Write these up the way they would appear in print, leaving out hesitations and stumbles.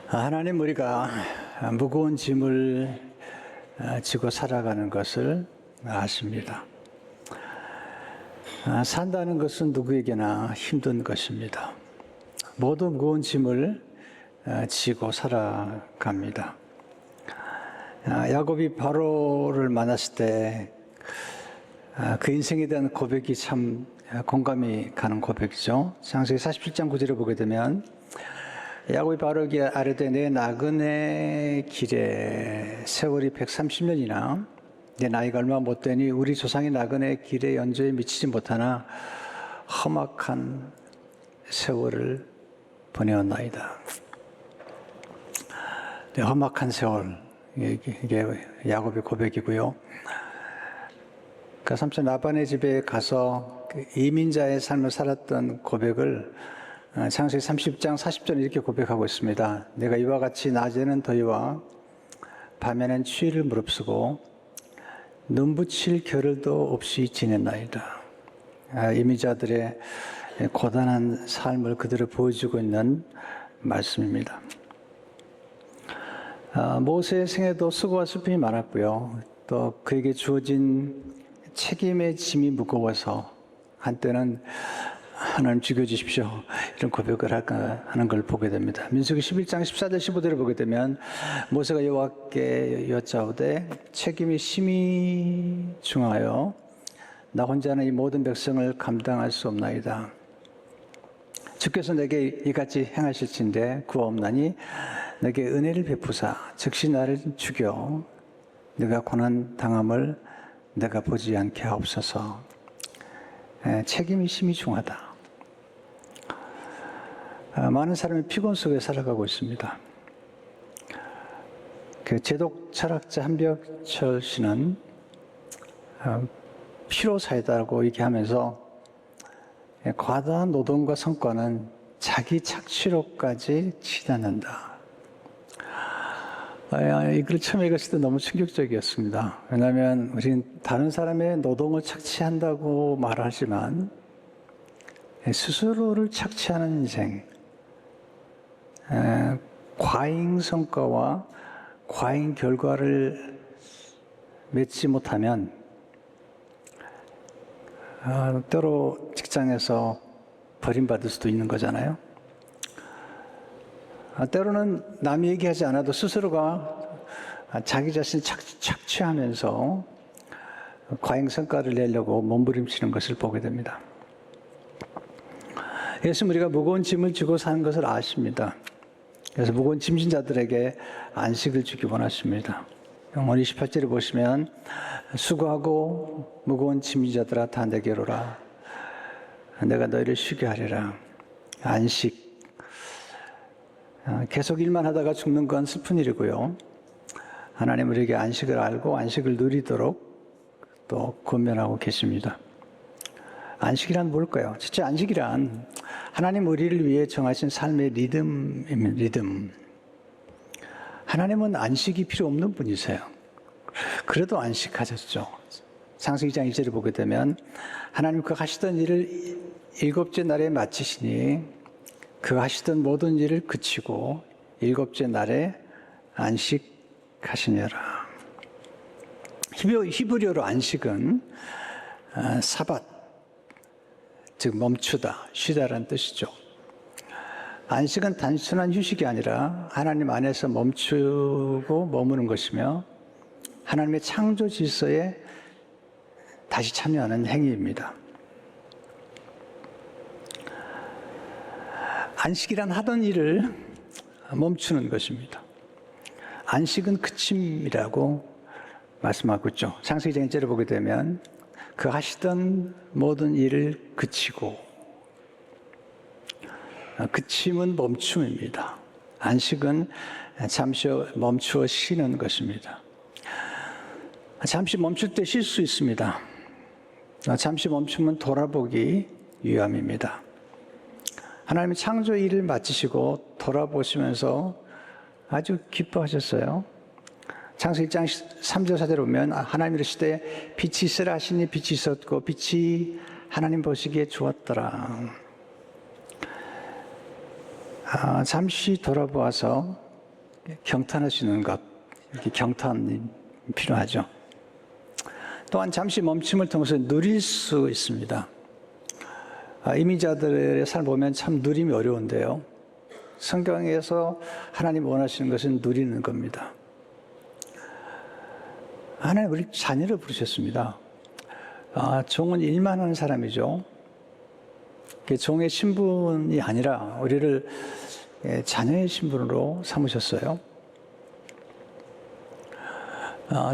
하나님, 우리가 무거운 짐을 지고 살아가는 것을 아십니다. 산다는 것은 누구에게나 힘든 것입니다. 모두 무거운 짐을 지고 살아갑니다. 야곱이 바로를 만났을 때 그 인생에 대한 고백이 참 공감이 가는 고백이죠. 창세기 47장 9절을 보게 되면 야곱이 바로에게 아뢰되 내 나그네 길에 세월이 130년이나 내 나이가 얼마 못되니 우리 조상의 나그네 길에 연조에 미치지 못하나 험악한 세월을 보내었나이다. 네, 험악한 세월, 이게 야곱의 고백이고요. 그 삼촌 라반의 집에 가서 그 이민자의 삶을 살았던 고백을 창세기 30장 40절 이렇게 고백하고 있습니다. 내가 이와 같이 낮에는 더위와 밤에는 추위를 무릅쓰고 눈붙일 겨를도 없이 지냈나이다. 이민자들의 고단한 삶을 그대로 보여주고 있는 말씀입니다. 모세의 생애도 수고와 슬픔이 많았고요. 또 그에게 주어진 책임의 짐이 무거워서 한때는 하나님 죽여주십시오 이런 고백을 하는 걸 보게 됩니다. 민수기 11장 14절 15절을 보게 되면 모세가 여호와께 여짜오되 책임이 심히 중하여 나 혼자는 이 모든 백성을 감당할 수 없나이다. 주께서 내게 이같이 행하실진대 구하옵나니 내게 은혜를 베푸사 즉시 나를 죽여 내가 고난 당함을 내가 보지 않게 하옵소서. 책임이 심히 중하다. 많은 사람이 피곤 속에 살아가고 있습니다. 그 제독 철학자 한벽철 씨는 피로사이다라고 얘기하면서 과다한 노동과 성과는 자기 착취로까지 치닫는다. 이 글을 처음 읽었을 때 너무 충격적이었습니다. 왜냐하면 우리는 다른 사람의 노동을 착취한다고 말하지만 스스로를 착취하는 인생, 과잉 성과와 과잉 결과를 맺지 못하면 때로 직장에서 버림받을 수도 있는 거잖아요. 때로는 남이 얘기하지 않아도 스스로가 자기 자신을 착취하면서 과잉 성과를 내려고 몸부림치는 것을 보게 됩니다. 예수는 우리가 무거운 짐을 지고 사는 것을 아십니다. 그래서 무거운 짐진 자들에게 안식을 주기 원하십니다. 오늘 28절에 보시면 수고하고 무거운 짐진 자들아 다 내게로 오라. 내가 너희를 쉬게 하리라. 안식. 계속 일만 하다가 죽는 건 슬픈 일이고요. 하나님 우리에게 안식을 알고 안식을 누리도록 또 권면하고 계십니다. 안식이란 뭘까요? 진짜 안식이란 하나님 우리를 위해 정하신 삶의 리듬입니다. 리듬. 하나님은 안식이 필요 없는 분이세요. 그래도 안식하셨죠. 창세기 2장 1절을 보게 되면 하나님 그 하시던 일을 일곱째 날에 마치시니 그 하시던 모든 일을 그치고 일곱째 날에 안식하시니라. 히브리어로 안식은 사밧, 즉 멈추다, 쉬다라는 뜻이죠. 안식은 단순한 휴식이 아니라 하나님 안에서 멈추고 머무는 것이며 하나님의 창조 질서에 다시 참여하는 행위입니다. 안식이란 하던 일을 멈추는 것입니다. 안식은 그침이라고 말씀하고 있죠. 창세기 1절을 보게 되면 그 하시던 모든 일을 그치고, 그침은 멈춤입니다. 안식은 잠시 멈추어 쉬는 것입니다. 잠시 멈출 때 쉴 수 있습니다. 잠시 멈추면 돌아보기 위함입니다. 하나님의 창조 일을 마치시고 돌아보시면서 아주 기뻐하셨어요. 창세기 1장 3절 4절에 보면 하나님 이르시되 빛이 있으라 하시니 빛이 있었고 빛이 하나님 보시기에 좋았더라. 잠시 돌아보아서 경탄하시는 것, 이렇게 경탄이 필요하죠. 또한 잠시 멈춤을 통해서 누릴 수 있습니다. 이민자들의 삶을 보면 참 누림이 어려운데요. 성경에서 하나님 원하시는 것은 누리는 겁니다. 하나님 우리 자녀를 부르셨습니다. 종은 일만 하는 사람이죠. 종의 신분이 아니라 우리를 자녀의 신분으로 삼으셨어요.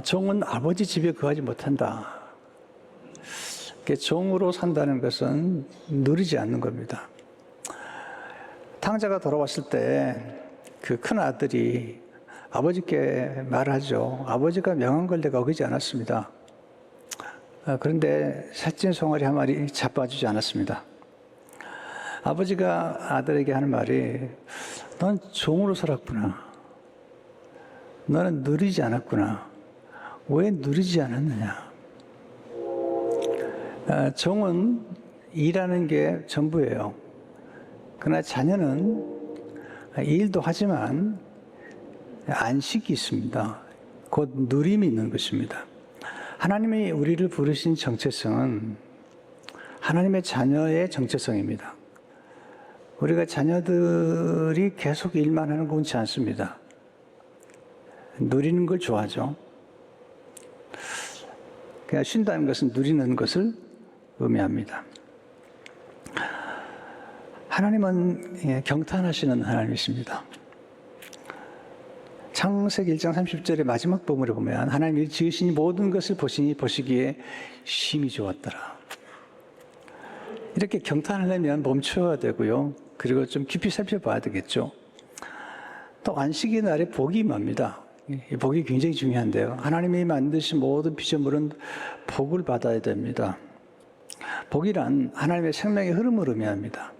종은 아버지 집에 거하지 못한다. 종으로 산다는 것은 누리지 않는 겁니다. 탕자가 돌아왔을 때 그 큰 아들이 아버지께 말하죠. 아버지가 명한 걸 내가 어기지 않았습니다. 그런데 살찐 송아리 한 마리 잡아주지 않았습니다. 아버지가 아들에게 하는 말이 넌 종으로 살았구나. 너는 누리지 않았구나. 왜 누리지 않았느냐. 종은 일하는 게 전부예요. 그러나 자녀는 일도 하지만 안식이 있습니다. 곧 누림이 있는 것입니다. 하나님이 우리를 부르신 정체성은 하나님의 자녀의 정체성입니다. 우리가 자녀들이 계속 일만 하는 건 옳지 않습니다. 누리는 걸 좋아하죠. 그냥 쉰다는 것은 누리는 것을 의미합니다. 하나님은 경탄하시는 하나님이십니다. 창세기 1장 30절의 마지막 부분을 보면 하나님이 지으신 모든 것을 보시기에 심히 좋았더라. 이렇게 경탄하려면 멈춰야 되고요. 그리고 좀 깊이 살펴봐야 되겠죠. 또 안식의 날에 복이 임합니다. 이 복이 굉장히 중요한데요. 하나님이 만드신 모든 피조물은 복을 받아야 됩니다. 복이란 하나님의 생명의 흐름을 의미합니다.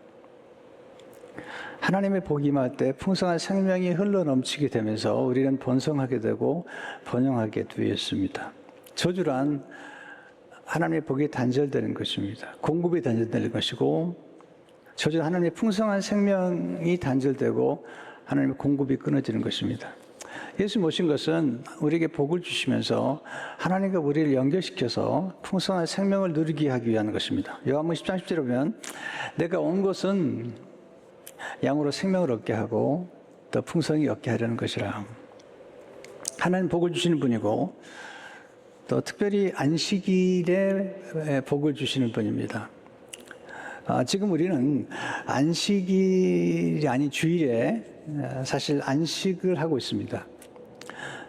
하나님의 복이 임할 때 풍성한 생명이 흘러넘치게 되면서 우리는 번성하게 되고 번영하게 되었습니다. 저주란 하나님의 복이 단절되는 것입니다. 공급이 단절되는 것이고 저주는 하나님의 풍성한 생명이 단절되고 하나님의 공급이 끊어지는 것입니다. 예수 모신 것은 우리에게 복을 주시면서 하나님과 우리를 연결시켜서 풍성한 생명을 누리게 하기 위한 것입니다. 요한복음 10장 10절에 보면 내가 온 것은 양으로 생명을 얻게 하고 더 풍성히 얻게 하려는 것이라. 하나님 복을 주시는 분이고 또 특별히 안식일에 복을 주시는 분입니다. 지금 우리는 안식일이 아닌 주일에 사실 안식을 하고 있습니다.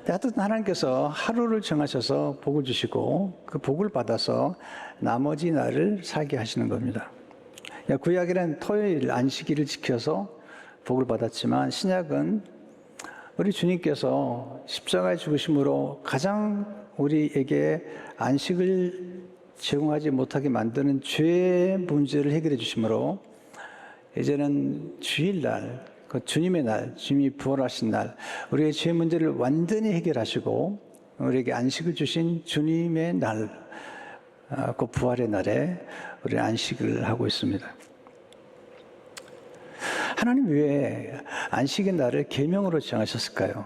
하여튼 하나님께서 하루를 정하셔서 복을 주시고 그 복을 받아서 나머지 날을 살게 하시는 겁니다. 구약에는 토요일 안식일을 지켜서 복을 받았지만 신약은 우리 주님께서 십자가에 죽으심으로 가장 우리에게 안식을 제공하지 못하게 만드는 죄의 문제를 해결해 주심으로 이제는 주일날, 그 주님의 날, 주님이 부활하신 날, 우리의 죄 문제를 완전히 해결하시고 우리에게 안식을 주신 주님의 날, 그 부활의 날에 우리는 안식을 하고 있습니다. 하나님 왜 안식의 날을 계명으로 정하셨을까요?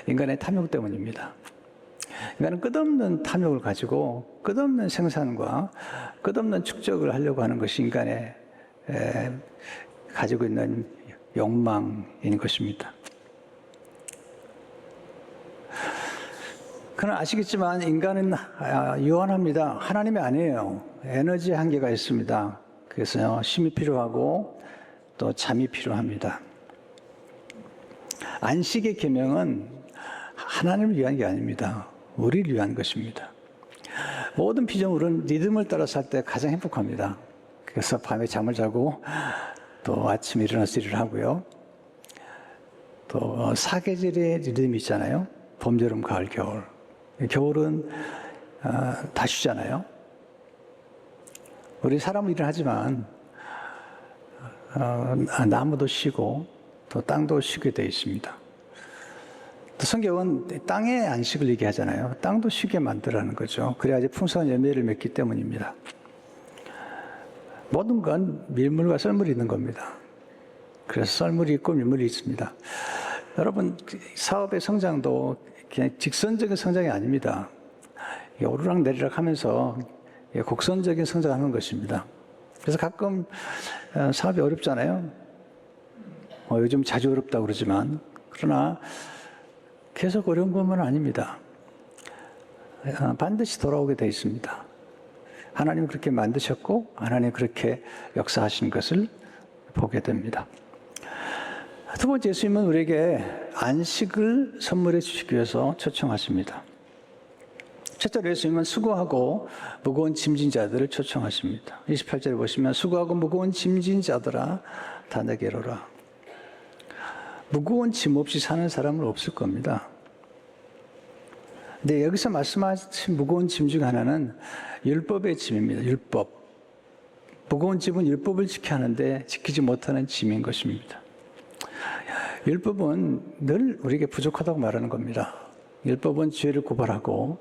인간의 탐욕 때문입니다. 인간은 끝없는 탐욕을 가지고 끝없는 생산과 끝없는 축적을 하려고 하는 것이 인간의 가지고 있는 욕망인 것입니다. 그러나 아시겠지만 인간은 유한합니다. 하나님이 아니에요. 에너지 한계가 있습니다. 그래서 쉼이 필요하고 또 잠이 필요합니다. 안식의 계명은 하나님을 위한 게 아닙니다. 우리를 위한 것입니다. 모든 피조물은 리듬을 따라 살 때 가장 행복합니다. 그래서 밤에 잠을 자고 또 아침에 일어나서 일을 하고요. 또 사계절의 리듬이 있잖아요. 봄, 여름, 가을, 겨울. 겨울은 다 쉬잖아요. 우리 사람은 일을 하지만 나무도 쉬고 또 땅도 쉬게 되어 있습니다. 또 성경은 땅의 안식을 얘기하잖아요. 땅도 쉬게 만들라는 거죠. 그래야지 풍성한 열매를 맺기 때문입니다. 모든 건 밀물과 썰물이 있는 겁니다. 그래서 썰물이 있고 밀물이 있습니다. 여러분, 사업의 성장도 그냥 직선적인 성장이 아닙니다. 오르락 내리락 하면서 곡선적인 성장하는 것입니다. 그래서 가끔 사업이 어렵잖아요. 요즘 자주 어렵다고 그러지만, 그러나 계속 어려운 것만은 아닙니다. 반드시 돌아오게 되어 있습니다. 하나님 그렇게 만드셨고 하나님 그렇게 역사하신 것을 보게 됩니다. 두 번째, 예수님은 우리에게 안식을 선물해 주시기 위해서 초청하십니다. 첫째로 예수님은 수고하고 무거운 짐진 자들을 초청하십니다. 28절에 보시면 수고하고 무거운 짐진 자들아 다 내게로 오라. 무거운 짐 없이 사는 사람은 없을 겁니다. 근데 여기서 말씀하신 무거운 짐 중 하나는 율법의 짐입니다. 율법. 무거운 짐은 율법을 지켜야 하는데 지키지 못하는 짐인 것입니다. 율법은 늘 우리에게 부족하다고 말하는 겁니다. 율법은 죄를 고발하고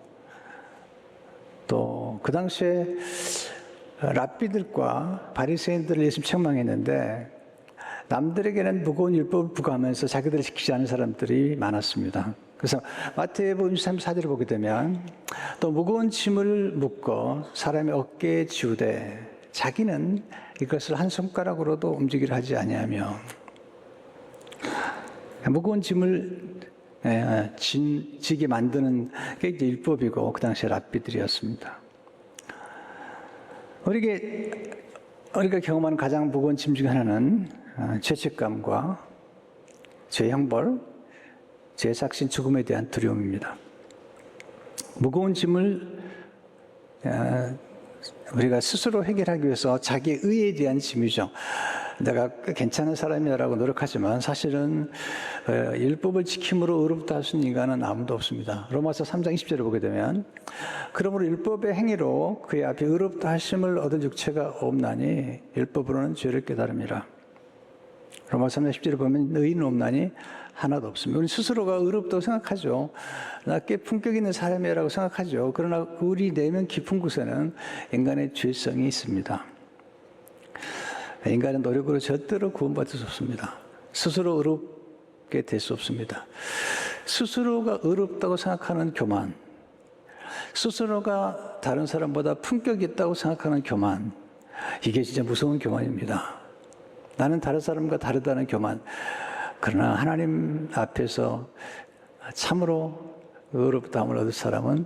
또 그 당시에 랍비들과 바리새인들을 예수님 책망했는데 남들에게는 무거운 율법을 부과하면서 자기들을 지키지 않은 사람들이 많았습니다. 그래서 마태복음 23절 보게 되면 또 무거운 짐을 묶어 사람의 어깨에 지우되 자기는 이것을 한 손가락으로도 움직이려 하지 아니하며, 무거운 짐을 지게 만드는 게 이제 율법이고 그 당시에 랍비들이었습니다. 우리가 경험하는 가장 무거운 짐 중 하나는 죄책감과 죄 형벌, 죄 삭신 죽음에 대한 두려움입니다. 무거운 짐을 우리가 스스로 해결하기 위해서 자기의 의에 대한 짐이죠. 내가 괜찮은 사람이라고 노력하지만 사실은 율법을 지킴으로 의롭다 할 수 있는 인간은 아무도 없습니다. 로마서 3장 20절을 보게 되면 그러므로 율법의 행위로 그의 앞에 의롭다 하심을 얻은 육체가 없나니 율법으로는 죄를 깨달음이라. 로마서 3장 10절을 보면 의인은 없나니 하나도 없습니다. 우리 스스로가 의롭다고 생각하죠. 나 꽤 품격 있는 사람이라고 생각하죠. 그러나 우리 내면 깊은 곳에는 인간의 죄성이 있습니다. 인간은 노력으로 절대로 구원받을 수 없습니다. 스스로 의롭게 될 수 없습니다. 스스로가 의롭다고 생각하는 교만, 스스로가 다른 사람보다 품격이 있다고 생각하는 교만, 이게 진짜 무서운 교만입니다. 나는 다른 사람과 다르다는 교만. 그러나 하나님 앞에서 참으로 의롭다함을 얻을 사람은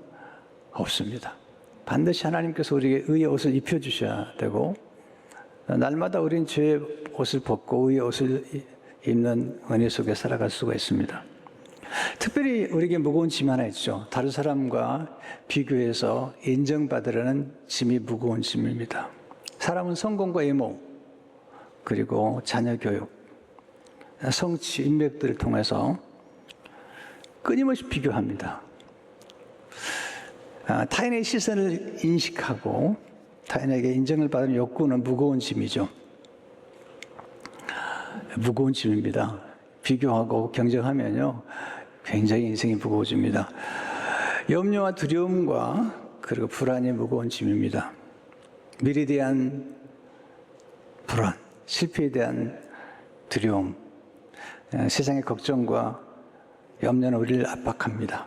없습니다. 반드시 하나님께서 우리에게 의의 옷을 입혀주셔야 되고 날마다 우리는 죄의 옷을 벗고 의의 옷을 입는 은혜 속에 살아갈 수가 있습니다. 특별히 우리에게 무거운 짐 하나 있죠. 다른 사람과 비교해서 인정받으려는 짐이 무거운 짐입니다. 사람은 성공과 외모, 그리고 자녀 교육, 성취, 인맥들을 통해서 끊임없이 비교합니다. 타인의 시선을 인식하고 타인에게 인정을 받는 욕구는 무거운 짐이죠. 무거운 짐입니다. 비교하고 경쟁하면요, 굉장히 인생이 무거워집니다. 염려와 두려움과 그리고 불안이 무거운 짐입니다. 미래에 대한 불안, 실패에 대한 두려움, 세상의 걱정과 염려는 우리를 압박합니다.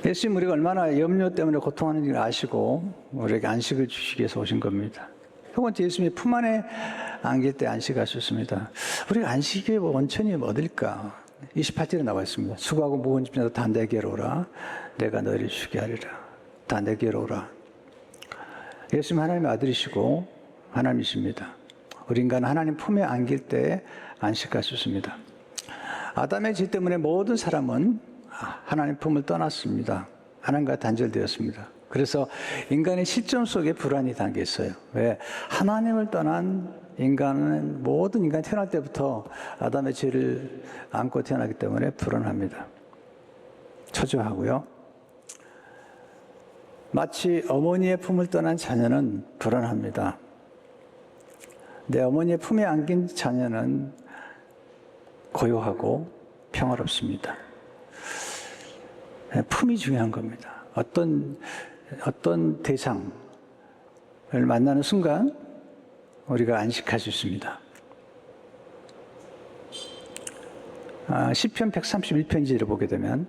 예수님 우리가 얼마나 염려 때문에 고통하는지를 아시고 우리에게 안식을 주시기 위해서 오신 겁니다. 두 번째, 예수님이 품 안에 안길 때 안식하셨습니다. 우리가 안식의 원천이 어딜까? 28절에 나와 있습니다. 수고하고 무거운 짐자도 다 내게로 오라. 내가 너희를 쉬게 하리라. 다 내게로 오라. 예수님 하나님의 아들이시고 하나님이십니다. 우리 인간은 하나님 품에 안길 때 안식할 수 있습니다. 아담의 죄 때문에 모든 사람은 하나님 품을 떠났습니다. 하나님과 단절되었습니다. 그래서 인간의 실존 속에 불안이 담겨 있어요. 왜? 하나님을 떠난 인간은, 모든 인간이 태어날 때부터 아담의 죄를 안고 태어나기 때문에 불안합니다. 초조하고요. 마치 어머니의 품을 떠난 자녀는 불안합니다. 내 어머니의 품에 안긴 자녀는 고요하고 평화롭습니다. 품이 중요한 겁니다. 어떤 대상을 만나는 순간 우리가 안식할 수 있습니다. 시편 131편지를 보게 되면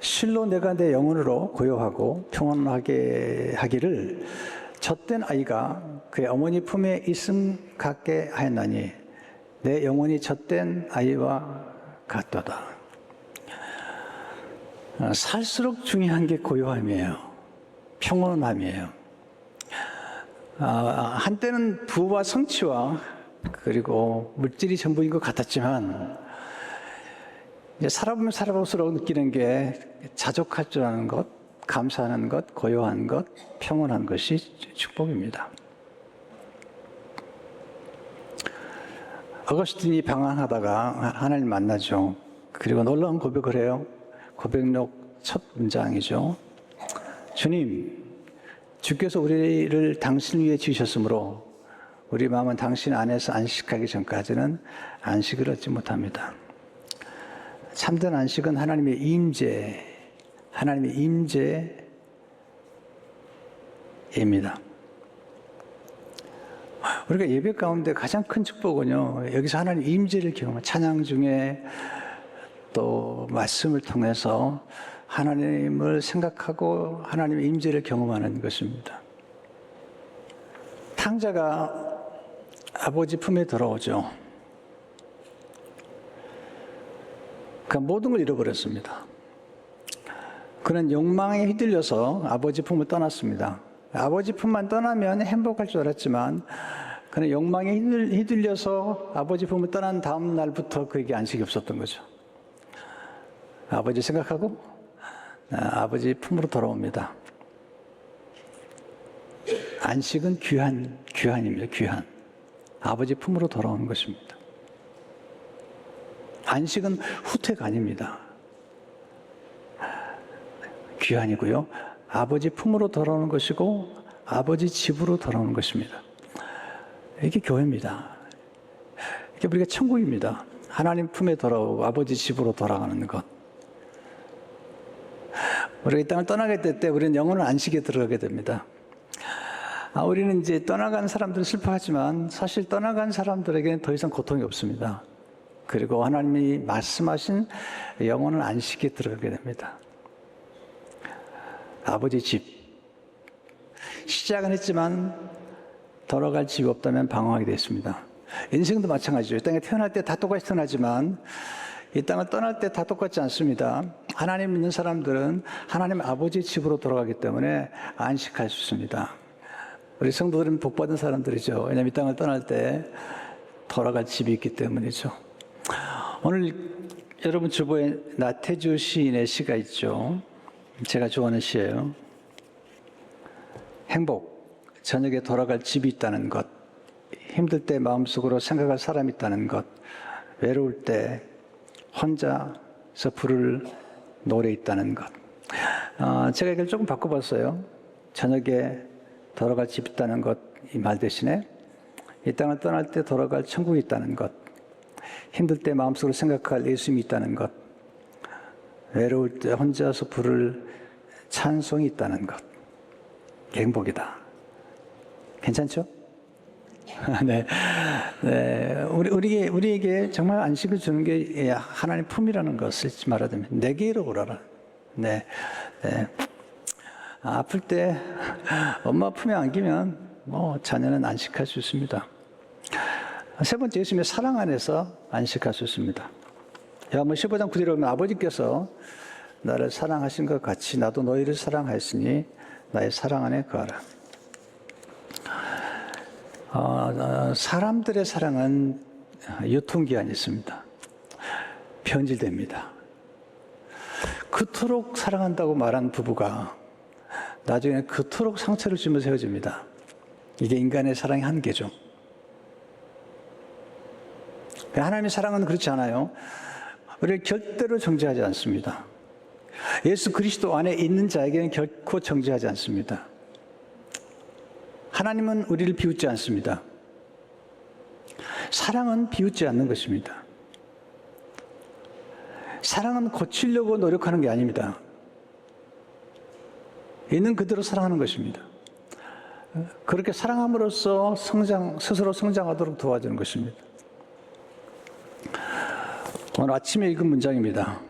실로 내가 내 영혼으로 고요하고 평온하게 하기를 젖된 아이가 그의 어머니 품에 있음 같게 하였나니 내 영혼이 젖된 아이와 같도다. 살수록 중요한 게 고요함이에요. 평온함이에요. 한때는 부와 성취와 그리고 물질이 전부인 것 같았지만 이제 살아보면 살아볼수록 느끼는 게 자족할 줄 아는 것, 감사하는 것, 고요한 것, 평온한 것이 축복입니다. 어거스틴이 방황하다가 하나님 만나죠. 그리고 놀라운 고백을 해요. 고백록 첫 문장이죠. 주님, 주께서 우리를 당신 위에 지으셨으므로 우리 마음은 당신 안에서 안식하기 전까지는 안식을 얻지 못합니다. 참된 안식은 하나님의 임재입니다. 우리가 예배 가운데 가장 큰 축복은요, 여기서 하나님 임재를 경험한 찬양 중에 또 말씀을 통해서 하나님을 생각하고 하나님의 임재를 경험하는 것입니다. 탕자가 아버지 품에 들어오죠. 그러니까 모든 걸 잃어버렸습니다. 그는 욕망에 휘둘려서 아버지 품을 떠났습니다. 아버지 품만 떠나면 행복할 줄 알았지만 그는 욕망에 휘둘려서 아버지 품을 떠난 다음 날부터 그에게 안식이 없었던 거죠. 아버지 생각하고 아버지 품으로 돌아옵니다. 안식은 귀한입니다. 귀한. 아버지 품으로 돌아오는 것입니다. 안식은 후퇴가 아닙니다. 귀한이고요. 아버지 품으로 돌아오는 것이고 아버지 집으로 돌아오는 것입니다. 이게 교회입니다. 이게 우리가 천국입니다. 하나님 품에 돌아오고 아버지 집으로 돌아가는 것. 우리가 이 땅을 떠나게 될 때 우리는 영원한 안식에 들어가게 됩니다. 우리는 이제 떠나간 사람들은 슬퍼하지만 사실 떠나간 사람들에게는 더 이상 고통이 없습니다. 그리고 하나님이 말씀하신 영원한 안식에 들어가게 됩니다. 아버지 집. 시작은 했지만 돌아갈 집이 없다면 방황하게 됐습니다. 인생도 마찬가지죠. 이 땅에 태어날 때 다 똑같이 태어나지만 이 땅을 떠날 때 다 똑같지 않습니다. 하나님 믿는 사람들은 하나님 아버지 집으로 돌아가기 때문에 안식할 수 있습니다. 우리 성도들은 복받은 사람들이죠. 왜냐하면 이 땅을 떠날 때 돌아갈 집이 있기 때문이죠. 오늘 여러분 주보에 나태주 시인의 시가 있죠. 제가 좋아하는 시예요. 행복, 저녁에 돌아갈 집이 있다는 것, 힘들 때 마음속으로 생각할 사람이 있다는 것, 외로울 때 혼자서 부를 노래 있다는 것. 제가 이걸 조금 바꿔봤어요. 저녁에 돌아갈 집 있다는 것, 이 말 대신에 이 땅을 떠날 때 돌아갈 천국이 있다는 것, 힘들 때 마음속으로 생각할 예수님이 있다는 것, 외로울 때 혼자서 부를 찬송이 있다는 것. 행복이다. 괜찮죠? 네. 네. 우리에게 정말 안식을 주는 게 하나님 품이라는 것을 잊지 말아야 됩니다. 내게로 오라라. 네. 네. 아플 때 엄마 품에 안기면 자녀는 안식할 수 있습니다. 세 번째, 예수님의 사랑 안에서 안식할 수 있습니다. 요한복음 15장 9절에 보면 아버지께서 나를 사랑하신 것 같이 나도 너희를 사랑하였으니 나의 사랑 안에 거하라. 사람들의 사랑은 유통기한이 있습니다. 변질됩니다. 그토록 사랑한다고 말한 부부가 나중에 그토록 상처를 주면서 헤어집니다. 이게 인간의 사랑의 한계죠. 하나님의 사랑은 그렇지 않아요. 우리를 절대로 정죄하지 않습니다. 예수 그리스도 안에 있는 자에게는 결코 정죄하지 않습니다. 하나님은 우리를 비웃지 않습니다. 사랑은 비웃지 않는 것입니다. 사랑은 고치려고 노력하는 게 아닙니다. 있는 그대로 사랑하는 것입니다. 그렇게 사랑함으로써 스스로 성장하도록 도와주는 것입니다. 오늘 아침에 읽은 문장입니다.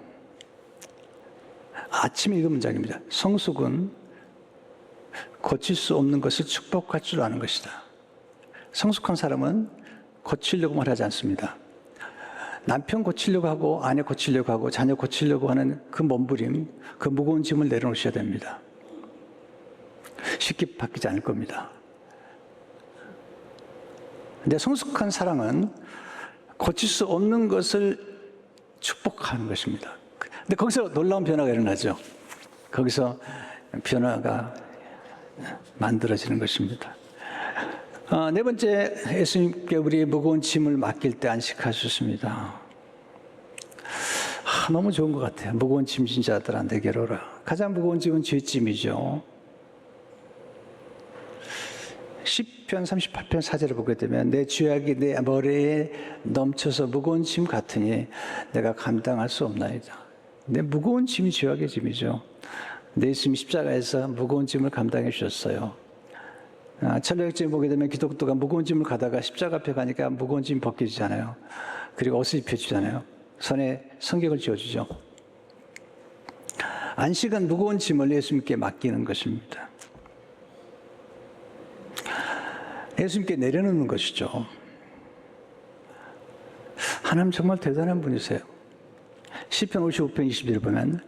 아침에 읽은 문장입니다. 성숙은 고칠 수 없는 것을 축복할 줄 아는 것이다. 성숙한 사람은 고치려고만 하지 않습니다. 남편 고치려고 하고 아내 고치려고 하고 자녀 고치려고 하는 그 몸부림, 그 무거운 짐을 내려놓으셔야 됩니다. 쉽게 바뀌지 않을 겁니다. 근데 성숙한 사랑은 고칠 수 없는 것을 축복하는 것입니다. 근데 거기서 놀라운 변화가 일어나죠. 거기서 변화가 만들어지는 것입니다. 네 번째, 예수님께 우리의 무거운 짐을 맡길 때 안식하셨습니다. 너무 좋은 것 같아요. 무거운 짐진 자들아 내게로 오라. 가장 무거운 짐은 죄짐이죠. 시편 38편 4절을 보게 되면 내 죄악이 내 머리에 넘쳐서 무거운 짐 같으니 내가 감당할 수 없나이다. 내 무거운 짐이 죄악의 짐이죠. 내 예수님이 십자가에서 무거운 짐을 감당해 주셨어요. 철로역정에 보게 되면 기독교가 무거운 짐을 가다가 십자가 앞에 가니까 무거운 짐 벗겨지잖아요. 그리고 옷을 입혀주잖아요. 손에 성경을 쥐어주죠. 안식은 무거운 짐을 예수님께 맡기는 것입니다. 예수님께 내려놓는 것이죠. 하나님 정말 대단한 분이세요. 시편 55편 20절을 보면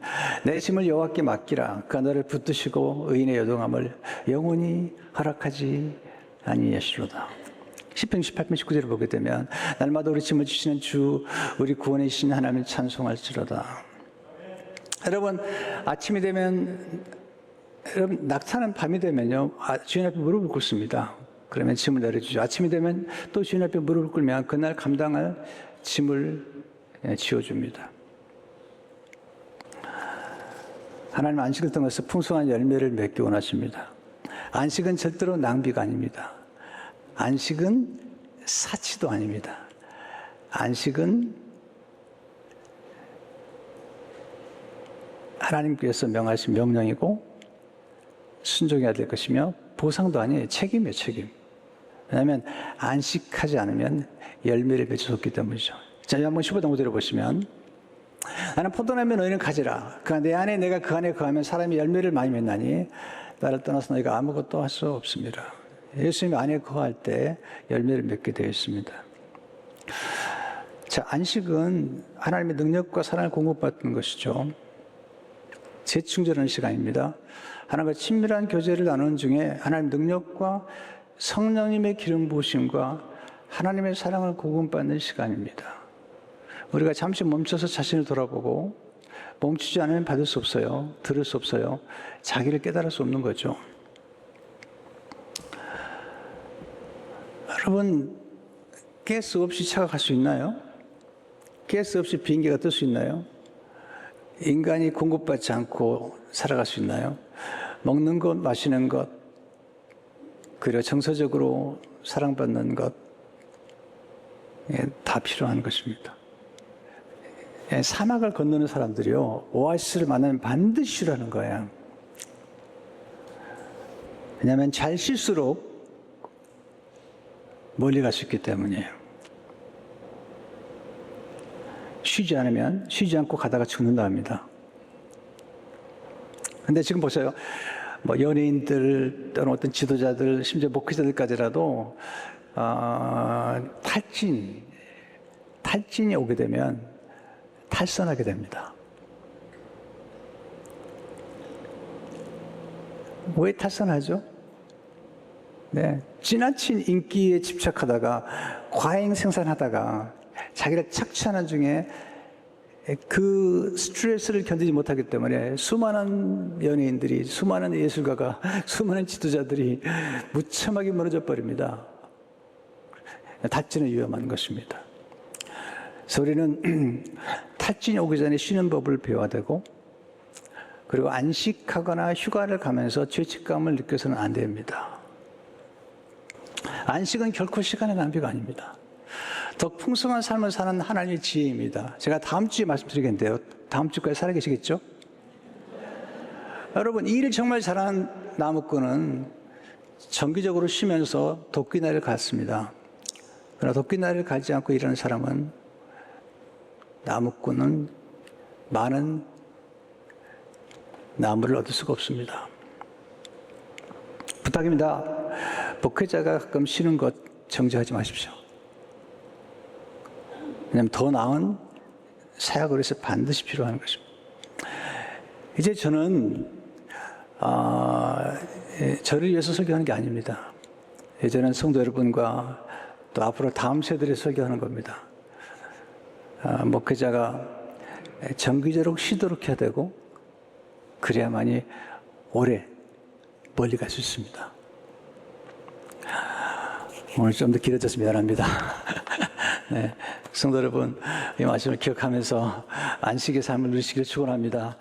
내 짐을 여호와께 맡기라. 그가 너를 붙드시고 의인의 여동함을 영원히 허락하지 아니하시로다. 시편 68편 19절을 보게 되면 날마다 우리 짐을 지시는 주 우리 구원이신 하나님을 찬송할지로다. 여러분 아침이 되면 여러분 낙타는 밤이 되면요 주인 앞에 무릎을 꿇습니다. 그러면 짐을 내려주죠. 아침이 되면 또 주인 앞에 무릎을 꿇으면 그날 감당할 짐을 지어줍니다. 하나님 안식을 통해서 풍성한 열매를 맺기 원하십니다. 안식은 절대로 낭비가 아닙니다. 안식은 사치도 아닙니다. 안식은 하나님께서 명하신 명령이고 순종해야 될 것이며 보상도 아니에요. 책임이에요, 책임. 왜냐하면 안식하지 않으면 열매를 맺을 수 없기 때문이죠. 자, 한번 15장 5절을 보시면 나는 포도나무 너희는 가지라. 내 안에 내가 그 안에 거하면 사람이 열매를 많이 맺나니 나를 떠나서 너희가 아무것도 할 수 없습니다. 예수님 안에 거할 때 열매를 맺게 되어 있습니다. 자, 안식은 하나님의 능력과 사랑을 공급받는 것이죠. 재충전하는 시간입니다. 하나님과 친밀한 교제를 나누는 중에 하나님의 능력과 성령님의 기름 부으심과 하나님의 사랑을 공급받는 시간입니다. 우리가 잠시 멈춰서 자신을 돌아보고 멈추지 않으면 받을 수 없어요. 들을 수 없어요. 자기를 깨달을 수 없는 거죠. 여러분, 가스 없이 차가 갈 수 있나요? 가스 없이 비행기가 뜰 수 있나요? 인간이 공급받지 않고 살아갈 수 있나요? 먹는 것, 마시는 것, 그리고 정서적으로 사랑받는 것, 다 필요한 것입니다. 사막을 건너는 사람들이요, 오아시스를 만나면 반드시 쉬라는 거예요. 왜냐하면 잘 쉴수록 멀리 갈 수 있기 때문이에요. 쉬지 않으면, 쉬지 않고 가다가 죽는다 합니다. 근데 지금 보세요. 뭐 연예인들 또는 어떤 지도자들, 심지어 목회자들까지라도 탈진이 오게 되면 탈선하게 됩니다. 왜 탈선하죠? 네, 지나친 인기에 집착하다가 과잉 생산하다가 자기를 착취하는 중에 그 스트레스를 견디지 못하기 때문에 수많은 연예인들이, 수많은 예술가가, 수많은 지도자들이 무참하게 무너져 버립니다. 탈진은 위험한 것입니다. 그래서 우리는 탈진이 오기 전에 쉬는 법을 배워야 되고, 그리고 안식하거나 휴가를 가면서 죄책감을 느껴서는 안 됩니다. 안식은 결코 시간의 낭비가 아닙니다. 더 풍성한 삶을 사는 하나님의 지혜입니다. 제가 다음 주에 말씀드리겠는데요. 다음 주까지 살아계시겠죠? 여러분, 일 정말 잘하는 나무꾼은 정기적으로 쉬면서 도끼날을 갖습니다. 그러나 도끼날을 갖지 않고 일하는 사람은, 나무꾼은 많은 나무를 얻을 수가 없습니다. 부탁입니다. 목회자가 가끔 쉬는 것 정지하지 마십시오. 왜냐하면 더 나은 사역을 위해서 반드시 필요한 것입니다. 이제 저는 저를 위해서 설교하는 게 아닙니다. 예전엔 성도 여러분과 또 앞으로 다음 세대를 설교하는 겁니다. 목회자가 정기적으로 쉬도록 해야 되고, 그래야만이 오래 멀리 갈 수 있습니다. 오늘 좀 더 길어져서 미안합니다. 네, 성도 여러분, 이 말씀을 기억하면서 안식의 삶을 누리시기를 축원합니다.